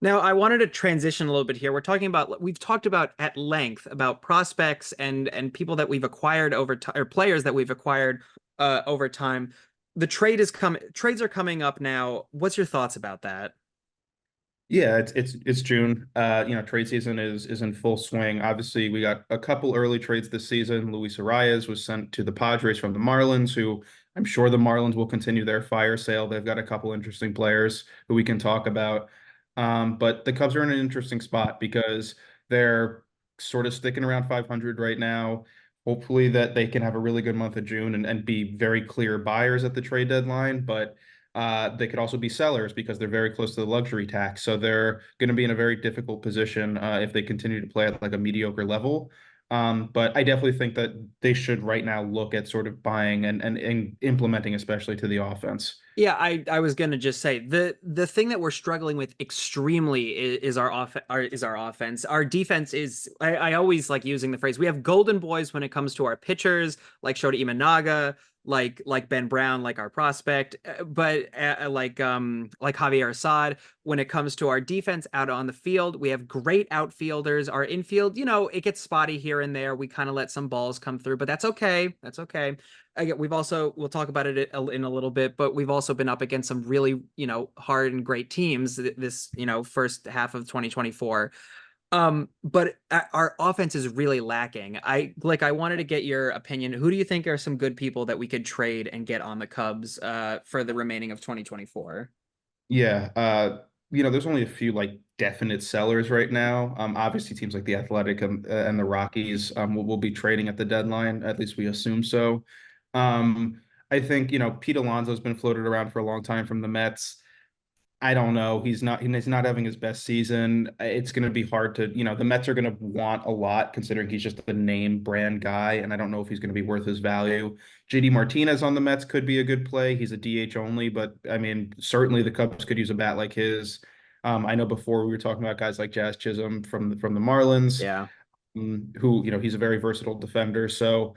Now, I wanted to transition a little bit here. We've talked about at length about prospects and people that we've acquired over time, or players that we've acquired over time. Trades are coming up now. What's your thoughts about that? Yeah, it's June. Trade season is in full swing. Obviously, we got a couple early trades this season. Luis Arias was sent to the Padres from the Marlins, who I'm sure the Marlins will continue their fire sale. They've got a couple interesting players who we can talk about. But the Cubs are in an interesting spot because they're sort of sticking around 500 right now. Hopefully that they can have a really good month of June and be very clear buyers at the trade deadline. But they could also be sellers because they're very close to the luxury tax. So they're going to be in a very difficult position if they continue to play at like a mediocre level. But I definitely think that they should right now look at sort of buying and implementing, especially to the offense. Yeah, I was gonna just say the thing that we're struggling with extremely is our offense. Our defense is I always like using the phrase we have golden boys when it comes to our pitchers, like Shota Imanaga, like Ben Brown, like our prospect, but like Javier Assad. When it comes to our defense out on the field, we have great outfielders. Our infield, it gets spotty here and there. We kind of let some balls come through, but that's okay. That's okay. Again, we'll talk about it in a little bit, but we've also been up against some really, hard and great teams this, first half of 2024. But our offense is really lacking. I wanted to get your opinion. Who do you think are some good people that we could trade and get on the Cubs for the remaining of 2024? Yeah, there's only a few like definite sellers right now. Obviously teams like the Athletic and the Rockies will be trading at the deadline. At least we assume so. I think, Pete Alonso's been floated around for a long time from the Mets. I don't know. He's not having his best season. It's going to be hard to, the Mets are going to want a lot considering he's just the name brand guy, and I don't know if he's going to be worth his value. JD Martinez on the Mets could be a good play. He's a DH only, but I mean, certainly the Cubs could use a bat like his. I know before we were talking about guys like Jazz Chisholm from the Marlins, Yeah. who, he's a very versatile defender. So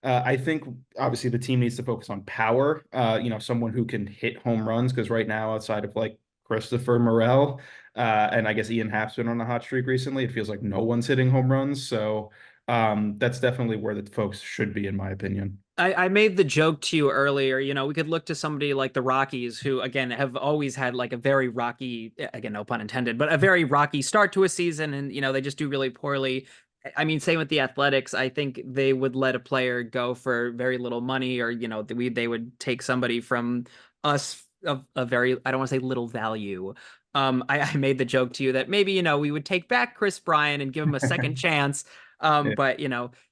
I think obviously the team needs to focus on power. Someone who can hit home runs because right now, outside of like Christopher Morel, and I guess Ian Happ's been on a hot streak recently, it feels like no one's hitting home runs. So that's definitely where the folks should be, in my opinion. I made the joke to you earlier, we could look to somebody like the Rockies, who again have always had like a very rocky, again, no pun intended, but a very rocky start to a season, and they just do really poorly. I mean, same with the Athletics. I think they would let a player go for very little money, or they would take somebody from us of a very, I don't want to say little value. I made the joke to you that maybe we would take back Chris Bryan and give him a second chance. Yeah. But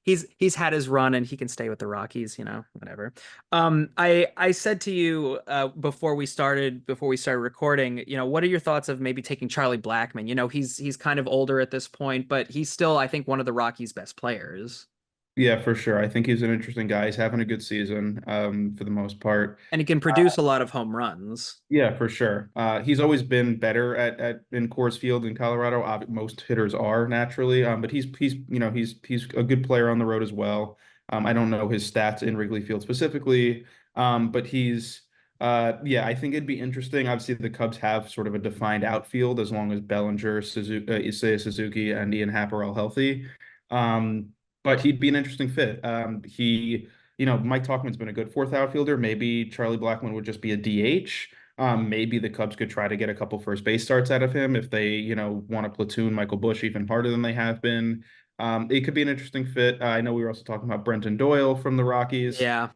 he's had his run and he can stay with the Rockies, whatever. I said to you before we started recording, what are your thoughts of maybe taking Charlie Blackmon? He's kind of older at this point, but he's still, I think, one of the Rockies' best players. Yeah, for sure. I think he's an interesting guy. He's having a good season, for the most part. And he can produce a lot of home runs. Yeah, for sure. He's always been better at in Coors Field in Colorado. Most hitters are naturally, but he's a good player on the road as well. I don't know his stats in Wrigley Field specifically, but yeah, I think it'd be interesting. Obviously, the Cubs have sort of a defined outfield as long as Bellinger, Isaiah Suzuki, and Ian Happ are all healthy. Um, but he'd be an interesting fit. Mike Tauchman's been a good fourth outfielder. Maybe Charlie Blackmon would just be a DH. Maybe the Cubs could try to get a couple first base starts out of him if they, want to platoon Michael Busch even harder than they have been. It could be an interesting fit. I know we were also talking about Brenton Doyle from the Rockies, Yeah.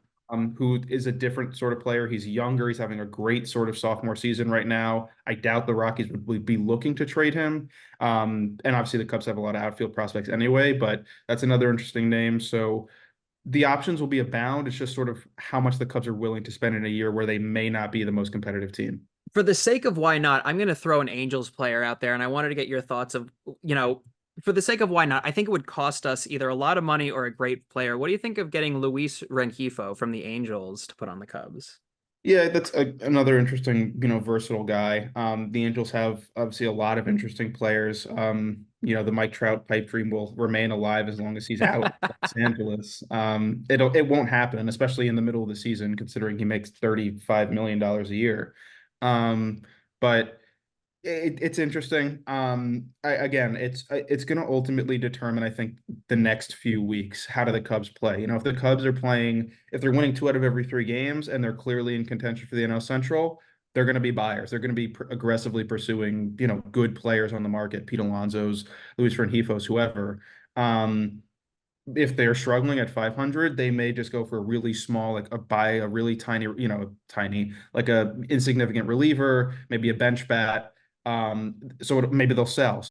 who is a different sort of player. He's younger. He's having a great sort of sophomore season right now. I doubt the Rockies would be looking to trade him. And obviously the Cubs have a lot of outfield prospects anyway, but that's another interesting name. So the options will be abound. It's just sort of how much the Cubs are willing to spend in a year where they may not be the most competitive team. For the sake of why not, I'm going to throw an Angels player out there, and I wanted to get your thoughts of, for the sake of why not, I think it would cost us either a lot of money or a great player. What do you think of getting Luis Rengifo from the Angels to put on the Cubs? Yeah, that's another interesting, versatile guy. The Angels have obviously a lot of interesting players. The Mike Trout pipe dream will remain alive as long as he's out in Los Angeles. It won't happen, especially in the middle of the season, considering he makes $35 million a year. But It's interesting. Again, it's going to ultimately determine, I think, the next few weeks. How do the Cubs play? You know, if the Cubs are playing, if they're winning 2 out of every 3 games and they're clearly in contention for the NL Central, they're going to be buyers. They're going to be aggressively pursuing, good players on the market, Pete Alonso's, Luis Renjifos, whoever. Um, if they're struggling at 500, they may just go for a really small, like buy a really tiny, tiny, like a insignificant reliever, maybe a bench bat. So maybe they'll sell.